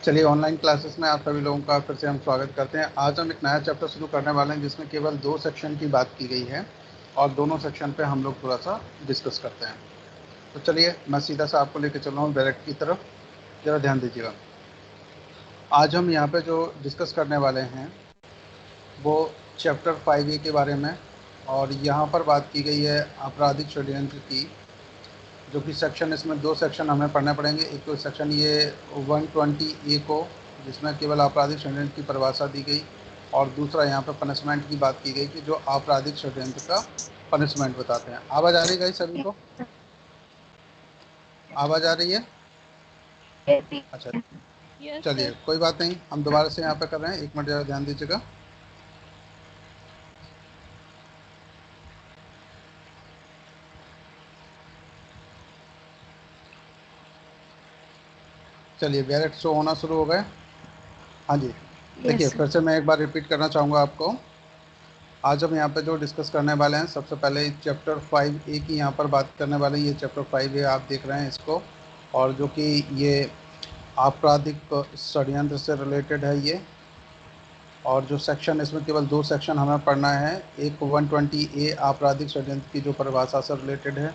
चलिए, online classes में आप सभी लोगों का फिर से हम स्वागत करते हैं। आज हम एक नया चैप्टर शुरू करने वाले हैं जिसमें केवल 2 सेक्शन की बात की गई है और दोनों सेक्शन पे हम लोग थोड़ा-सा डिस्कस करते हैं। तो चलिए, मैं सीधा सा आपको लेके चल रहा हूँ डायरेक्ट की तरफ, ज़रा ध्यान दीजिएगा। आज हम यहाँ पे जो डिस्कस करने वाले हैं, वो चैप्टर 5A के बारे में, और यहाँ पर बात की गई है आपराधिक षड्यंत्र की, जो कि सेक्शन, इसमें 2 सेक्शन हमें पढ़ने पड़ेंगे। एक तो सेक्शन ये 120A को, जिसमें केवल आपराधिक षड्यंत्र की परिभाषा दी गई, और दूसरा यहाँ पे पनिशमेंट की बात की गई कि जो आपराधिक षड्यंत्र का पनिशमेंट बताते हैं। आवाज़ आ रही है गाइस सभी को? आवाज़ आ रही है? अच्छा, यस चलिए सर। कोई बात नहीं, हम दोबारा से यहाँ पे कर रहे हैं। 1 मिनट ज़रा ध्यान दीजिएगा। चलिए, डायरेक्ट शो होना शुरू हो गए। हाँ जी, देखिए यस सर। फिर से मैं एक बार रिपीट करना चाहूँगा आपको। आज हम यहाँ पे जो डिस्कस करने वाले हैं, सबसे पहले चैप्टर 5A की यहाँ पर बात करने वाले हैं। ये चैप्टर 5A आप देख रहे हैं इसको, और जो कि ये आपराधिक षड्यंत्र से रिलेटेड है ये। और जो सेक्शन, इसमें केवल 2 सेक्शन हमें पढ़ना है। एक 120A आपराधिक षड्यंत्र की जो परिभाषा से रिलेटेड है,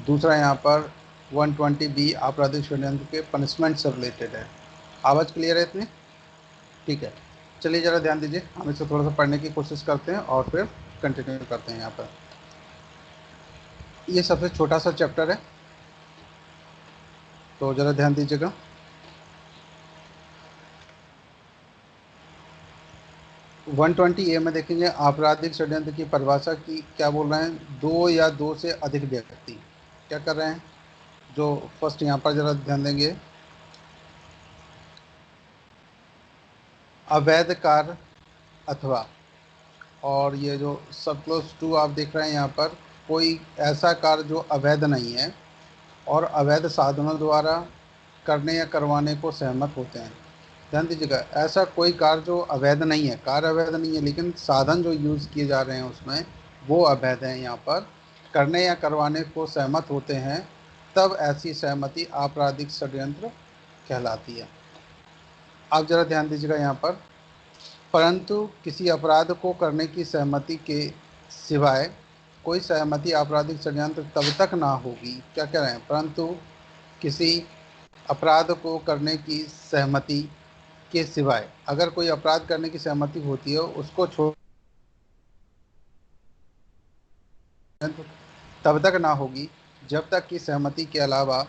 दूसरा यहाँ पर 120B आपराधिक षड्यंत्र के पनिशमेंट से रिलेटेड है। आवाज़ क्लियर है इतनी? ठीक है, चलिए ज़रा ध्यान दीजिए, हम इसे थोड़ा सा पढ़ने की कोशिश करते हैं और फिर कंटिन्यू करते हैं। यहाँ पर ये सबसे छोटा सा चैप्टर है, तो ज़रा ध्यान दीजिएगा। वन ट्वेंटी ए में देखेंगे आपराधिक षड्यंत्र की परिभाषा की क्या बोल रहे हैं। 2 या 2 से अधिक व्यक्ति क्या कर रहे हैं, जो फर्स्ट यहाँ पर ज़रा ध्यान देंगे, अवैध कार्य अथवा, और ये जो सब क्लोज टू आप देख रहे हैं यहाँ पर, कोई ऐसा कार्य जो अवैध नहीं है और अवैध साधनों द्वारा करने या करवाने को सहमत होते हैं। ध्यान दीजिएगा, ऐसा कोई कार्य जो अवैध नहीं है, कार्य अवैध नहीं है, लेकिन साधन जो यूज़ किए जा रहे हैं उसमें वो अवैध हैं, यहाँ पर करने या करवाने को सहमत होते हैं, तब ऐसी सहमति आपराधिक षड्यंत्र कहलाती है। आप ज़रा ध्यान दीजिएगा यहाँ पर, परंतु किसी अपराध को करने की सहमति के सिवाय कोई सहमति आपराधिक षड्यंत्र तब तक ना होगी। क्या कह रहे हैं? परंतु किसी अपराध को करने की सहमति के सिवाय, अगर कोई अपराध करने की सहमति होती है, उसको छोड़ तब तक ना होगी जब तक कि सहमति के अलावा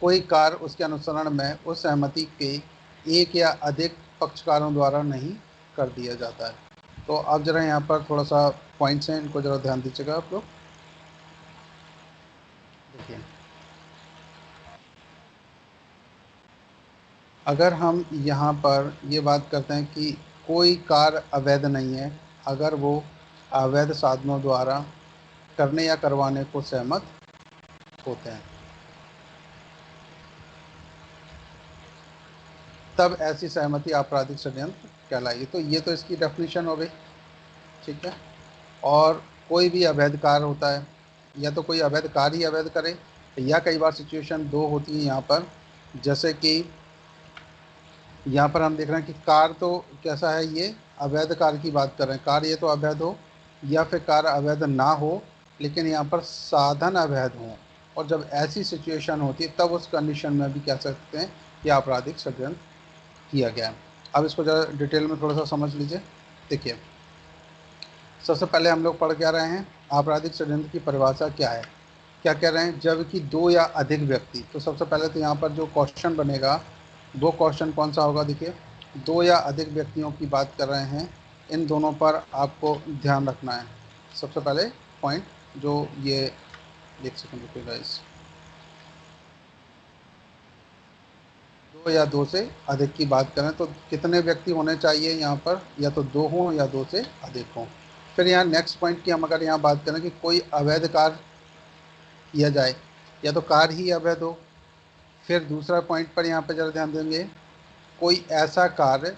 कोई कार्य उसके अनुसरण में उस सहमति के एक या अधिक पक्षकारों द्वारा नहीं कर दिया जाता है। तो आप जरा यहाँ पर थोड़ा सा पॉइंट्स हैं, इनको जरा ध्यान दीजिएगा आप लोग। देखिए, अगर हम यहाँ पर ये बात करते हैं कि कोई कार्य अवैध नहीं है, अगर वो अवैध साधनों द्वारा करने या करवाने को सहमत होते हैं, तब ऐसी सहमति आपराधिक षड्यंत्र कहलाएगी। तो ये तो इसकी डेफिनेशन हो गई, ठीक है। और कोई भी अवैध कार्य होता है, या तो कोई अवैध कार्य ही अवैध करे, या कई बार सिचुएशन 2 होती है यहाँ पर, जैसे कि यहाँ पर हम देख रहे हैं कि कार्य तो कैसा है, ये अवैध कार्य की बात कर रहे हैं। कार्य ये तो अवैध हो, या फिर कार्य अवैध ना हो लेकिन यहाँ पर साधन अवैध हों, और जब ऐसी सिचुएशन होती है तब उस कंडीशन में भी कह सकते हैं कि आपराधिक षड्यंत्र किया गया है। अब इसको ज़रा डिटेल में थोड़ा सा समझ लीजिए। देखिए, सबसे पहले हम लोग पढ़ क्या रहे हैं, आपराधिक षड्यंत्र की परिभाषा क्या है। क्या कह रहे हैं, जबकि 2 या अधिक व्यक्ति। तो सबसे पहले तो यहाँ पर जो क्वेश्चन बनेगा, वो क्वेश्चन कौन सा होगा? देखिए, 2 या अधिक व्यक्तियों की बात कर रहे हैं, इन दोनों पर आपको ध्यान रखना है। सबसे पहले पॉइंट जो ये, एक सेकंड रुकिएगा, इस 2 या 2 से अधिक की बात करें तो कितने व्यक्ति होने चाहिए यहाँ पर? या तो 2 हों या 2 से अधिक हों। फिर यहाँ नेक्स्ट पॉइंट की हम अगर यहाँ बात करें कि कोई अवैध कार्य किया जाए, या तो कार्य ही अवैध हो। फिर दूसरा पॉइंट पर यहाँ पे जरा ध्यान देंगे, कोई ऐसा कार्य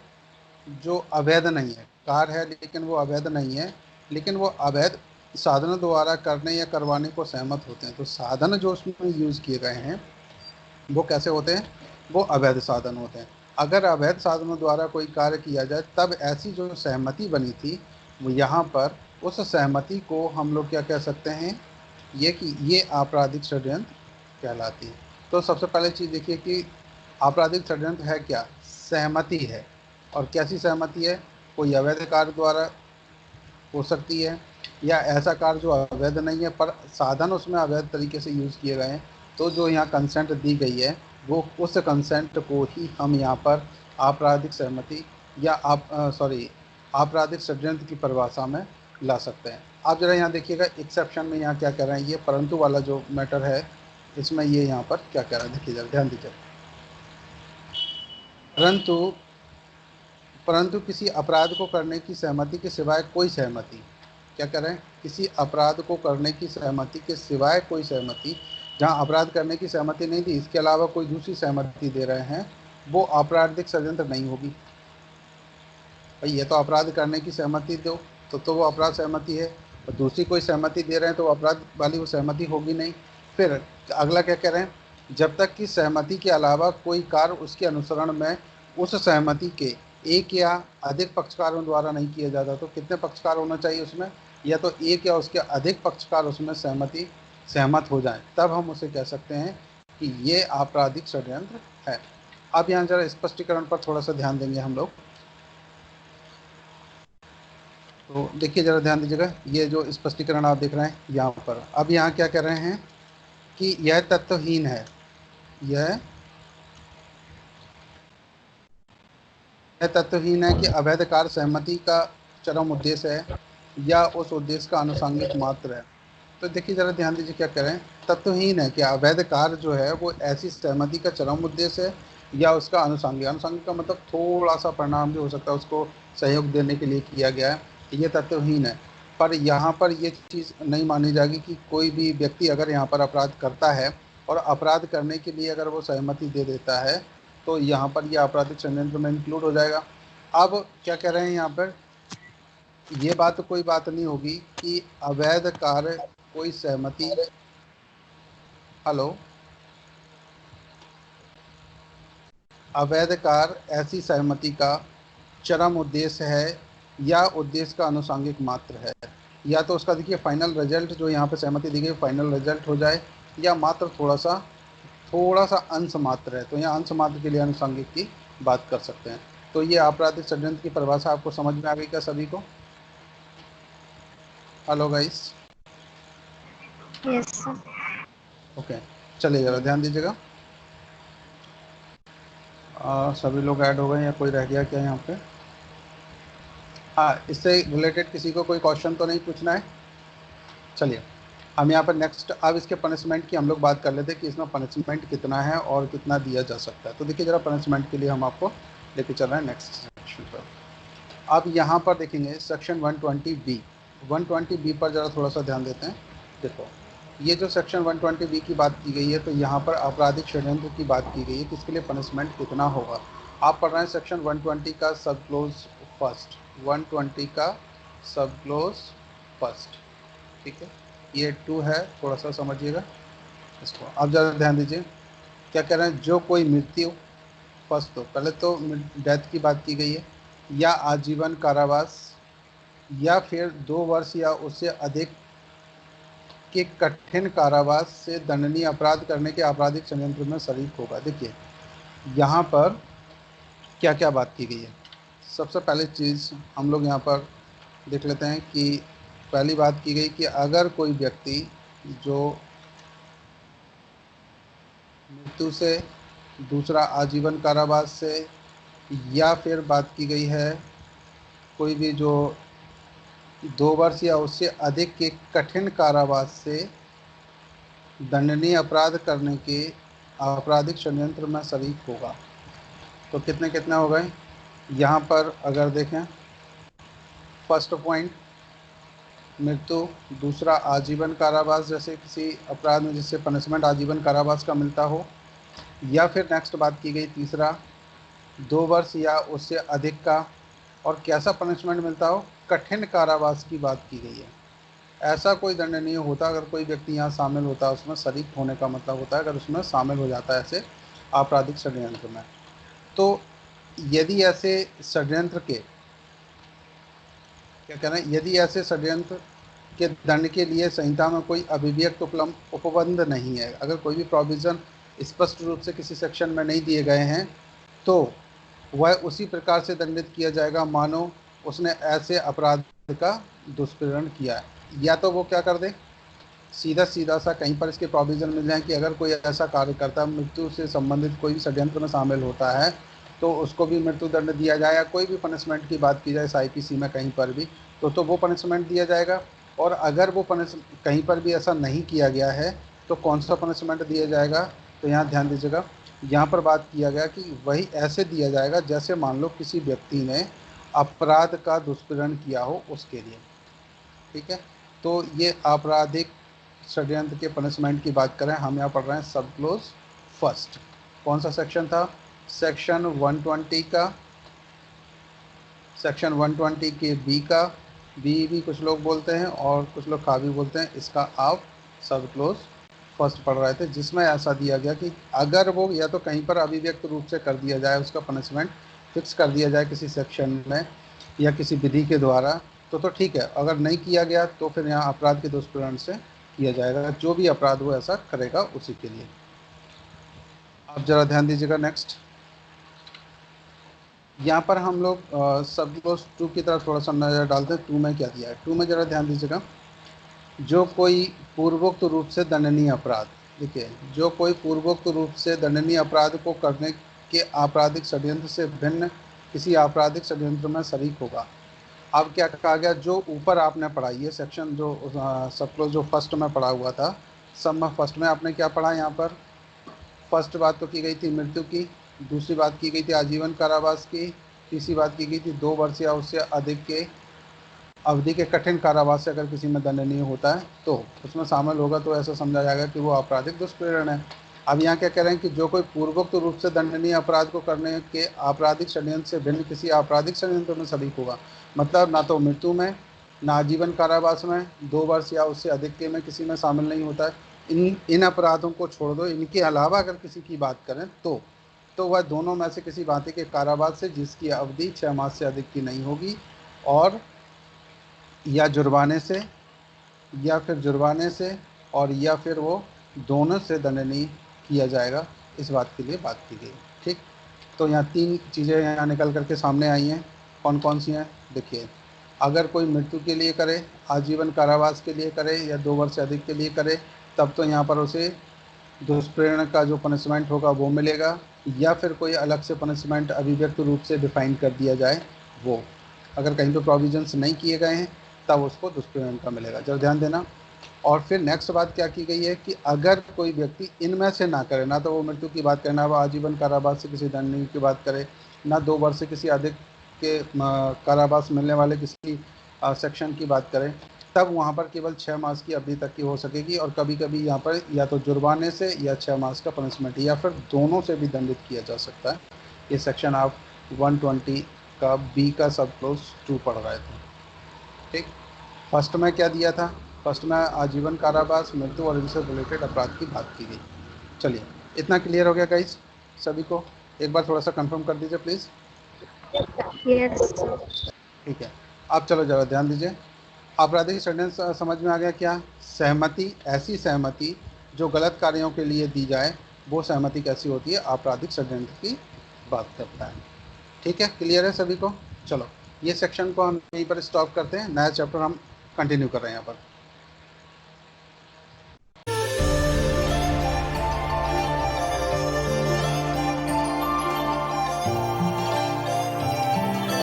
जो अवैध नहीं है, कार्य है लेकिन वो अवैध नहीं है, लेकिन वो अवैध साधनों द्वारा करने या करवाने को सहमत होते हैं। तो साधन जो उसमें यूज़ किए गए हैं वो कैसे होते हैं? वो अवैध साधन होते हैं। अगर अवैध साधनों द्वारा कोई कार्य किया जाए तब ऐसी जो सहमति बनी थी वो यहाँ पर उस सहमति को हम लोग क्या कह सकते हैं, ये कि ये आपराधिक षड्यंत्र कहलाती है। तो सबसे पहले चीज़ देखिए कि आपराधिक षड्यंत्र है क्या, सहमति है। और कैसी सहमति है, कोई अवैध कार्य द्वारा हो सकती है या ऐसा कार्य जो अवैध नहीं है पर साधन उसमें अवैध तरीके से यूज़ किए गए हैं। तो जो यहाँ कंसेंट दी गई है वो उस कंसेंट को ही हम यहाँ पर आपराधिक सहमति या आपराधिक षड्यंत्र की परिभाषा में ला सकते हैं। आप जरा यहाँ देखिएगा एक्सेप्शन में यहाँ क्या कह रहे हैं, ये परंतु वाला जो मैटर है इसमें ये यहाँ पर क्या कह रहा है, देखिए जरा ध्यान दीजिए। परंतु परंतु किसी अपराध को करने की सहमति के सिवाय कोई सहमति, क्या कह रहे हैं, किसी अपराध को करने की सहमति के सिवाय कोई सहमति, जहां अपराध करने की सहमति नहीं थी इसके अलावा कोई दूसरी सहमति दे रहे हैं, वो आपराधिक षड्यंत्र नहीं होगी। भाई ये तो अपराध करने की सहमति दो तो वो अपराध सहमति है, और दूसरी कोई सहमति दे रहे हैं तो वो अपराध वाली वो सहमति होगी नहीं। फिर अगला क्या कह रहे हैं, जब तक कि सहमति के अलावा कोई कार्य उसके अनुसरण में उस सहमति के एक या अधिक पक्षकारों द्वारा नहीं किया जाता। तो कितने पक्षकार होना चाहिए उसमें, या तो एक या उसके अधिक पक्षकार उसमें सहमत हो जाएं, तब हम उसे कह सकते हैं कि ये आपराधिक षड्यंत्र है। अब यहाँ जरा स्पष्टीकरण पर थोड़ा सा ध्यान देंगे हम लोग। तो देखिए जरा ध्यान दीजिएगा, ये जो स्पष्टीकरण आप देख रहे हैं यहाँ पर, अब यहाँ क्या कह रहे हैं कि यह तत्वहीन है, यह तत्वहीन है कि अवैध कार्य सहमति का चरम उद्देश्य है या उस उद्देश्य का आनुषंगिक मात्र है। तो देखिए जरा ध्यान दीजिए क्या कह रहे हैं, तत्वहीन है कि अवैध कार्य जो है वो ऐसी सहमति का चरम उद्देश्य है या उसका आनुषंगिक का मतलब थोड़ा सा परिणाम भी हो सकता है, उसको सहयोग देने के लिए किया गया है, ये तत्वहीन है। पर यहाँ पर ये चीज़ नहीं मानी जाएगी कि कोई भी व्यक्ति अगर यहाँ पर अपराध करता है और अपराध करने के लिए अगर वो सहमति दे देता है तो यहाँ पर ये आपराधिक षड्यंत्र में इंक्लूड हो जाएगा। अब क्या कह रहे हैं यहाँ पर, ये बात तो कोई बात नहीं होगी कि अवैध कार्य कोई सहमति, हेलो, अवैध कार्य ऐसी सहमति का चरम उद्देश्य है या उद्देश्य का आनुषंगिक मात्र है, या तो उसका देखिए फाइनल रिजल्ट जो यहाँ पे सहमति दी गई फाइनल रिजल्ट हो जाए, या मात्र थोड़ा सा अंश मात्र है। तो यहाँ अंश मात्र के लिए आनुषंगिक की बात कर सकते हैं। तो ये आपराधिक षड्यंत्र की परिभाषा आपको समझ में आ गई क्या सभी को? Hello guys. Yes sir. Okay, चलिए जरा ध्यान दीजिएगा। सभी लोग ऐड हो गए या कोई रह गया क्या यहाँ पे? हाँ, इससे रिलेटेड किसी को कोई क्वेश्चन तो नहीं पूछना है? चलिए हम यहाँ पर नेक्स्ट, अब इसके पनिशमेंट की हम लोग बात कर लेते हैं कि इसमें पनिशमेंट कितना है और कितना दिया जा सकता है। तो देखिए जरा पनिशमेंट के लिए हम आपको लेके चल रहे हैं नेक्स्ट सेक्शन पर। अब यहाँ पर देखेंगे सेक्शन 120B, 120B पर ज़रा थोड़ा सा ध्यान देते हैं। देखो ये जो सेक्शन 120B की बात की गई है, तो यहाँ पर आपराधिक षड्यंत्र की बात की गई है कि इसके लिए पनिशमेंट कितना होगा। आप पढ़ रहे हैं सेक्शन 120 का सब क्लोज फर्स्ट, 120 का सब क्लोज फर्स्ट, ठीक है, ये 2 है, थोड़ा सा समझिएगा इसको। अब ज़रा ध्यान दीजिए क्या कह रहे हैं, जो कोई मृत्यु, फर्स्ट तो पहले तो डेथ की बात की गई है, या आजीवन कारावास या फिर 2 वर्ष या उससे अधिक के कठिन कारावास से दंडनीय अपराध करने के आपराधिक षड्यंत्र में शरीक होगा। देखिए यहाँ पर क्या क्या बात की गई है। सबसे पहली चीज़ हम लोग यहाँ पर देख लेते हैं कि पहली बात की गई कि अगर कोई व्यक्ति जो मृत्यु से, दूसरा आजीवन कारावास से, या फिर बात की गई है कोई भी जो 2 वर्ष या उससे अधिक के कठिन कारावास से दंडनीय अपराध करने के आपराधिक षड्यंत्र में शरीक होगा। तो कितने कितने हो गए यहाँ पर, अगर देखें फर्स्ट पॉइंट मृत्यु, दूसरा आजीवन कारावास जैसे किसी अपराध में जिससे पनिशमेंट आजीवन कारावास का मिलता हो, या फिर नेक्स्ट बात की गई तीसरा 2 वर्ष या उससे अधिक का, और कैसा पनिशमेंट मिलता हो, कठिन कारावास की बात की गई है। ऐसा कोई दंड नहीं होता अगर कोई व्यक्ति यहाँ शामिल होता है, उसमें शरीक होने का मतलब होता है अगर उसमें शामिल हो जाता है ऐसे आपराधिक षड्यंत्र में। तो यदि ऐसे षड्यंत्र के क्या कहना है, यदि ऐसे षड्यंत्र के दंड के लिए संहिता में कोई अभिव्यक्त उपबंध नहीं है, अगर कोई भी प्रोविजन स्पष्ट रूप से किसी सेक्शन में नहीं दिए गए हैं, तो वह उसी प्रकार से दंडित किया जाएगा मानो उसने ऐसे अपराध का दुष्प्रेरण किया है। या तो वो क्या कर दे, सीधा सीधा सा कहीं पर इसके प्रोविजन मिल जाए कि अगर कोई ऐसा कार्यकर्ता मृत्यु से संबंधित कोई भी षड्यंत्र में शामिल होता है तो उसको भी मृत्यु दंड दिया जाए, या कोई भी पनिशमेंट की बात की जाए आईपीसी में कहीं पर भी तो वो पनिशमेंट दिया जाएगा। और अगर वो कहीं पर भी ऐसा नहीं किया गया है तो कौन सा पनिशमेंट दिया जाएगा, तो यहाँ ध्यान दीजिएगा, यहाँ पर बात किया गया कि वही ऐसे दिया जाएगा जैसे मान लो किसी व्यक्ति ने अपराध का दुष्प्रेरण किया हो उसके लिए। ठीक है, तो ये आपराधिक षड्यंत्र के पनिशमेंट की बात करें, हम यहाँ पढ़ रहे हैं सब क्लोज फर्स्ट। कौन सा सेक्शन था, सेक्शन 120 का, सेक्शन 120 के बी का, बी भी कुछ लोग बोलते हैं और कुछ लोग का भी बोलते हैं, इसका आप सब क्लोज फर्स्ट पढ़ रहे थे, जिसमें ऐसा दिया गया कि अगर वो या तो कहीं पर अभिव्यक्त रूप से कर दिया जाए, उसका पनिशमेंट फिक्स कर दिया जाए किसी सेक्शन में या किसी विधि के द्वारा तो ठीक है, अगर नहीं किया गया तो फिर यहाँ अपराध के दुष्प्रेरण से किया जाएगा, जो भी अपराध वो ऐसा करेगा उसी के लिए। आप जरा ध्यान दीजिएगा नेक्स्ट, यहाँ पर हम लोग सब क्लोज 2 की तरफ थोड़ा सा नजर डालते हैं। 2 में क्या दिया है, 2 में जरा ध्यान दीजिएगा, जो कोई पूर्वोक्त रूप से दंडनीय अपराध, देखिए जो कोई पूर्वोक्त रूप से दंडनीय अपराध को करने के आपराधिक षड्यंत्र से भिन्न किसी आपराधिक षड्यंत्र में शरीक होगा। अब क्या कहा गया, जो ऊपर आपने पढ़ा ये सेक्शन जो सब क्लोज जो फर्स्ट में पढ़ा हुआ था, सब में फर्स्ट में आपने क्या पढ़ा, यहाँ पर फर्स्ट बात तो की गई थी मृत्यु की, दूसरी बात की गई थी आजीवन कारावास की, तीसरी बात की गई थी 2 वर्ष या उससे अधिक के अवधि के कठिन कारावास से अगर किसी में दंडनीय होता है तो उसमें शामिल होगा, तो ऐसा समझा जाएगा कि वो आपराधिक दुष्प्रेरण है। अब यहाँ क्या कह रहे हैं कि जो कोई पूर्वोक्त रूप से दंडनीय अपराध को करने के आपराधिक षड्यंत्र से भिन्न किसी आपराधिक षड्यंत्र में शरीक होगा, मतलब ना तो मृत्यु में, ना आजीवन कारावास में, 2 वर्ष या उससे अधिक के में किसी में शामिल नहीं होता है। इन अपराधों को छोड़ दो, इनके अलावा अगर किसी की बात करें तो वह दोनों में से किसी भांति के कारावास से जिसकी अवधि 6 मास से अधिक की नहीं होगी, और या जुर्माने से, या फिर जुर्माने से, और या फिर वो दोनों से दंडनीय किया जाएगा, इस बात के लिए बात की गई। ठीक, तो यहाँ 3 चीज़ें यहाँ निकल करके सामने आई हैं, कौन कौन सी हैं देखिए, अगर कोई मृत्यु के लिए करे, आजीवन कारावास के लिए करे, या 2 वर्ष से अधिक के लिए करे, तब तो यहाँ पर उसे दुष्प्रेरण का जो पनिशमेंट होगा वो मिलेगा, या फिर कोई अलग से पनिशमेंट अभिव्यक्त रूप से डिफाइन कर दिया जाए वो, अगर कहीं पर प्रोविजंस नहीं किए गए हैं तब उसको दुष्प्रेरण का मिलेगा, जब ध्यान देना। और फिर नेक्स्ट बात क्या की गई है कि अगर कोई व्यक्ति इनमें से ना करे, ना तो वो मृत्यु की बात करे, ना वो आजीवन कारावास से किसी दंडनीय की बात करे, ना 2 वर्ष से किसी अधिक के कारावास मिलने वाले किसी सेक्शन की बात करें, तब वहाँ पर केवल 6 मास की अवधि तक की हो सकेगी, और कभी कभी यहाँ पर या तो जुर्माने से या 6 मास का पनिशमेंट, या फिर दोनों से भी दंडित किया जा सकता है। ये सेक्शन आप 120 का बी का सब क्लोज 2 पढ़ रहे थे। ठीक, फर्स्ट में क्या दिया था, फर्स्ट में आजीवन कारावास, मृत्यु और इनसे रिलेटेड अपराध की बात की गई। चलिए, इतना क्लियर हो गया गाइस सभी को, एक बार थोड़ा सा कंफर्म कर दीजिए प्लीज़। ठीक है, आप चलो जरा ध्यान दीजिए, आपराधिक षड्यंत्र समझ में आ गया क्या, सहमति, ऐसी सहमति जो गलत कार्यों के लिए दी जाए वो सहमति कैसी होती है, आपराधिक षड्यंत्र की बात करता है। ठीक है, क्लियर है सभी को। चलो ये सेक्शन को हम यहीं पर स्टॉप करते हैं, नया चैप्टर हम कंटिन्यू कर रहे हैं यहाँ पर।